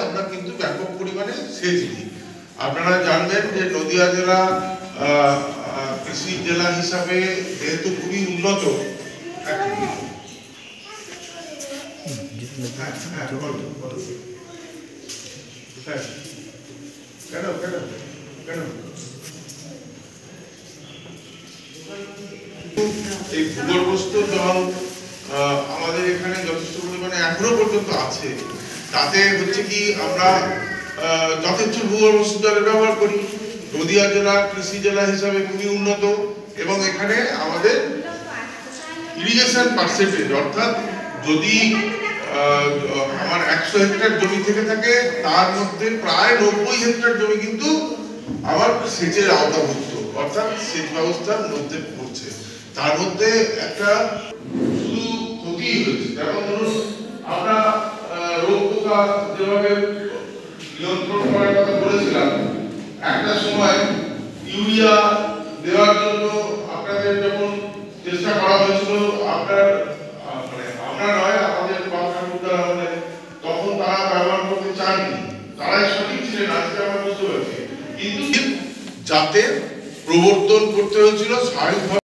আমরা কিন্তু ব্যাপক পরিমাণে সেচ দিই। আপনারা জানবেন যে নদিয়া জেলা কৃষি জেলা হিসাবে যেহেতু খুবই উন্নত, এই ভূগর্ভস্থ জল আমাদের এখানে যথেষ্ট পরিমাণে এখনো পর্যন্ত আছে। তাতে হচ্ছে কি আমরা যথেষ্ট ভূগর্ভস্থ জলের ব্যবহার করি। নদিয়া জেলা কৃষি জেলা হিসাবে খুবই উন্নত এবং এখানে আমাদের ইরিগেশন পার্সেন্টেজ, অর্থাৎ যদি আমার 100 হেক্টর জমি থেকে থাকে তার মধ্যে প্রায় 90 হেক্টর জমি কিন্তু আমার সেচের আওতাভুক্ত, অর্থাৎ সেচ ব্যবস্থার মধ্যে পড়ছে। তার মধ্যে একটা শুধু ক্ষতি হয়েছে, যেমন ধরুন আমরা রোগ পোকা যেভাবে নিয়ন্ত্রণ করার কথা বলেছিলাম, একটা সময় ইউরিয়া দেওয়ার জন্য আপনাদের যখন চেষ্টা করা হয়েছিল, আপনার আমরা নয় আমাদের বাচ্চাদের তখন তারা ব্যবহার করতে চাননি, তারাই সঠিক ছিলেন, আজকে আমরা বুঝতে পারছি। কিন্তু যাতে প্রবর্তন করতে হয়েছিল স্বাভাবিকভাবে।